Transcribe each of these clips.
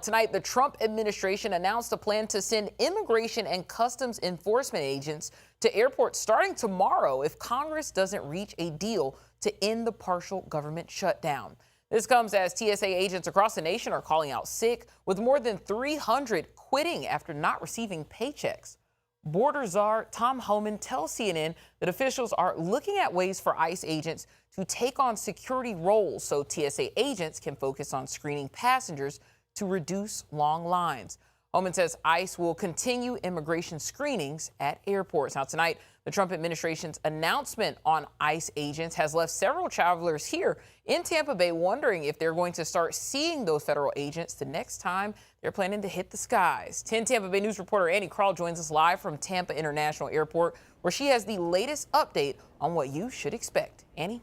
Tonight, the Trump administration announced a plan to send immigration and customs enforcement agents to airports starting tomorrow if Congress doesn't reach a deal to end the partial government shutdown. This comes as TSA agents across the nation are calling out sick, with more than 300 quitting after not receiving paychecks. Border czar Tom Homan tells CNN that officials are looking at ways for ICE agents to take on security roles so TSA agents can focus on screening passengers to reduce long lines. Homan says ICE will continue immigration screenings at airports. Now tonight, the Trump administration's announcement on ICE agents has left several travelers here in Tampa Bay wondering if they're going to start seeing those federal agents the next time they're planning to hit the skies. 10 Tampa Bay News reporter Annie Krall joins us live from Tampa International Airport, where she has the latest update on what you should expect. Annie?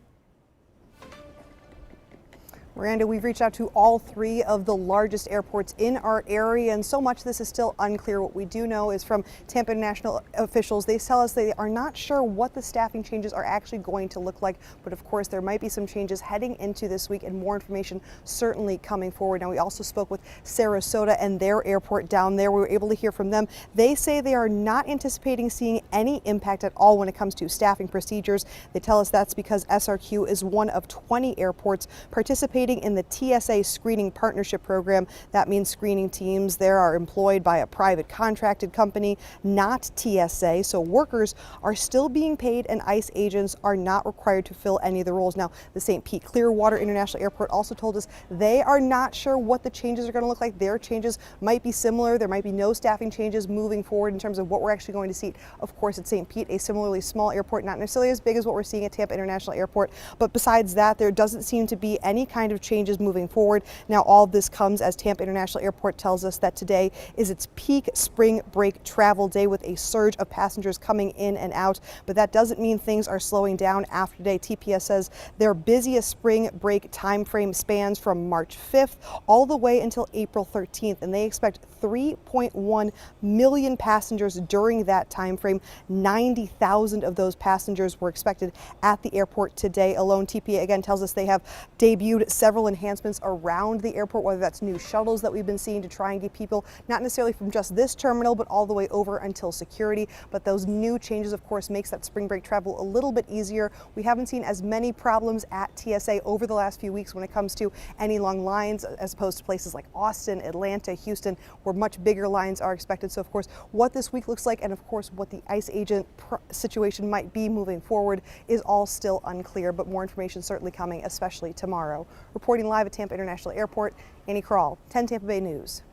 Miranda, we've reached out to all three of the largest airports in our area, and so much this is still unclear. What we do know is from Tampa International officials, they tell us they are not sure what the staffing changes are actually going to look like, but of course there might be some changes heading into this week and more information certainly coming forward. Now, we also spoke with Sarasota and their airport down there. We were able to hear from them. They say they are not anticipating seeing any impact at all when it comes to staffing procedures. They tell us that's because SRQ is one of 20 airports participating in the TSA screening partnership program. That means screening teams there are employed by a private contracted company, not TSA. So workers are still being paid and ICE agents are not required to fill any of the roles. Now, the St. Pete Clearwater International Airport also told us they are not sure what the changes are going to look like. Their changes might be similar. There might be no staffing changes moving forward in terms of what we're actually going to see. Of course, at St. Pete, a similarly small airport, not necessarily as big as what we're seeing at Tampa International Airport. But besides that, there doesn't seem to be any kind of changes moving forward. Now, all of this comes as Tampa International Airport tells us that today is its peak spring break travel day with a surge of passengers coming in and out. But that doesn't mean things are slowing down after today. TPS says their busiest spring break time frame spans from March 5th all the way until April 13th, and they expect 3.1 million passengers during that time frame. 90,000 of those passengers were expected at the airport today alone. TPA again tells us they have debuted several enhancements around the airport, whether that's new shuttles that we've been seeing to try and get people not necessarily from just this terminal but all the way over until security. But those new changes, of course, makes that spring break travel a little bit easier. We haven't seen as many problems at TSA over the last few weeks when it comes to any long lines, as opposed to places like Austin, Atlanta, Houston, where much bigger lines are expected. So of course, what this week looks like and of course what the ICE agent situation might be moving forward is all still unclear, but more information certainly coming, especially tomorrow. Reporting live at Tampa International Airport, Annie Krall, 10 Tampa Bay News.